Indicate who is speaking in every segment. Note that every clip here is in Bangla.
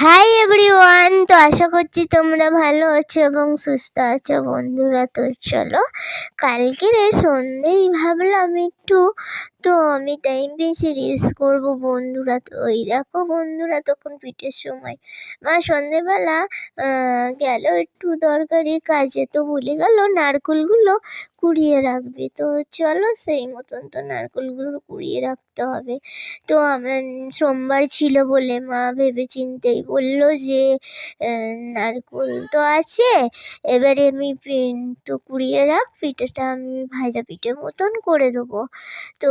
Speaker 1: হাই এভরিওয়ান, তো আশা করছি তোমরা ভালো আছো এবং সুস্থ আছো বন্ধুরা। তো চলো, কালকের এই সন্ধেই ভাবলাম একটু, তো আমি টাইম পেয়েছি রিলস করবো বন্ধুরা। তো ওই দেখো বন্ধুরা, তখন পিঠের সময় মা সন্ধেবেলা গেল একটু দরকারি কাজে, তো ভুলে গেল নারকেলগুলো কুড়িয়ে রাখবে। তো চলো, সেই মতন তো নারকেলগুলো কুড়িয়ে রাখতে হবে। তো আমার সোমবার ছিল বলে মা ভেবেচিন্তেই বললো যে নারকেল তো আছে, এবারে আমি তো কুড়িয়ে রাখ, পিঠেটা আমি ভাজা পিঠে মতন করে দেবো। তো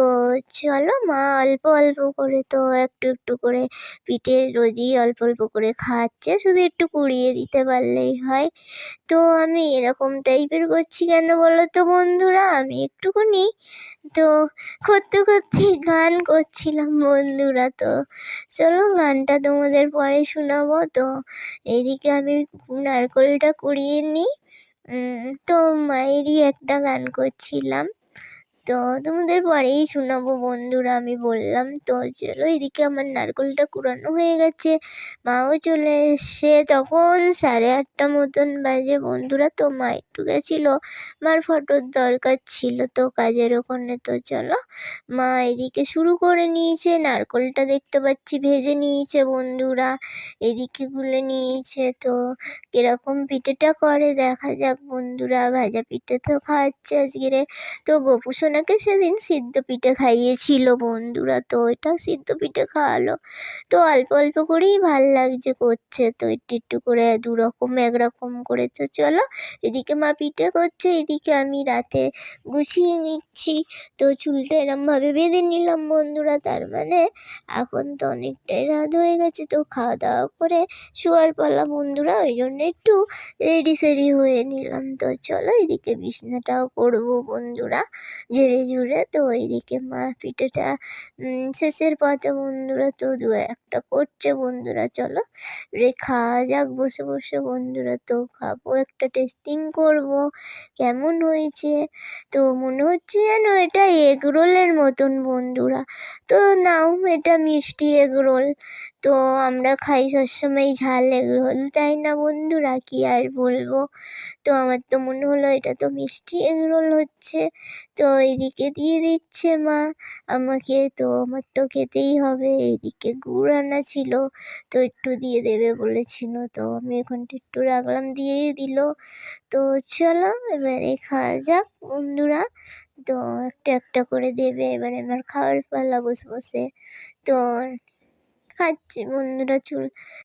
Speaker 1: চলো, মা অল্প অল্প করে, তো একটু একটু করে পিঠে রোজই অল্প অল্প করে খাচ্ছে, শুধু একটু কুড়িয়ে দিতে পারলেই হয়। তো আমি এরকম টাইপের করছি কেন বলো তো বন্ধুরা, আমি একটুখানি তো করতে করতে গান করছিলাম বন্ধুরা। তো চলো, গানটা তোমাদের পরে শোনাবো। তো এইদিকে আমি নারকেলটা কুড়িয়ে নিই, তো মায়েরই একটা গান করছিলাম, তো তোমাদের পরেই শোনাবো বন্ধুরা, আমি বললাম। তো চলো, এদিকে আমার নারকেলটা কুড়ানো হয়ে গেছে, মাও চলে এসছে। তখন 8:30 মতন বাজে বন্ধুরা। তো মা একটু গেছিলো, মার ফটোর দরকার ছিল তো কাজের ওখানে। তো চলো, মা এদিকে শুরু করে নিয়েছে, নারকেলটা দেখতে পাচ্ছি ভেজে নিয়েছে বন্ধুরা, এদিকে গুলে নিয়েছে। তো কিরকম পিঠেটা করে দেখা যাক বন্ধুরা, ভাজা পিঠে তো খাওয়াচ্ছে আজকে। তো গোপু সোনাকে সেদিন সিদ্ধ পিঠে খাইয়েছিল বন্ধুরা, তো এটা সিদ্ধ পিঠে খাওয়ালো। তো অল্প অল্প করেই ভাল লাগছে করছে, তো একটু একটু করে দুরকম একরকম করে। তো চলো, এদিকে মা পিঠে করছে, এদিকে আমি রাতে গুছিয়ে নিচ্ছি। তো চুলটা এরমভাবে বেঁধে নিলাম বন্ধুরা, তার মানে এখন তো অনেকটাই রাত হয়ে গেছে, তো খাওয়া দাওয়া করে শোয়ার পালা বন্ধুরা, ওই জন্য একটু রেডি সেডি হয়ে নিলাম। তো চলো, এদিকে বিছনাটাও করবো বন্ধুরা ঝেড়ে ঝুড়ে। তো ওইদিকে মা পিঠেটা শেষের পথে বন্ধুরা, তো দু একটা করছে বন্ধুরা। চলো খাওয়া যাক বসে বসে বন্ধুরা, তো খাবো, একটা টেস্টিং করব কেমন হয়েছে। তো মনে হচ্ছে যেন এটা এগরোলের মতন বন্ধুরা। তো নাও, এটা মিষ্টি এগরোল। তো আমরা খাই সবসময় ঝাল এগরোল, তাই না বন্ধুরা, কি আর বলবো। তো আমার তো মনে হলো এটা তো মিষ্টি এগরোল হচ্ছে। তো এইদিকে দিয়ে দিচ্ছে মা আমাকে, তো আমার তো খেতেই হবে। এইদিকে গুড় আনা ছিল, তো একটু দিয়ে দেবে বলেছিল, তো আমি ওখানটা একটু রাখলাম, দিয়েই দিল। তো চলো, এবারে খাওয়া যাক বন্ধুরা। তো একটা একটা করে দেবে, এবারে আমার খাওয়ার পালা বসে বসে। তো খাচ্ছি বন্ধুরা,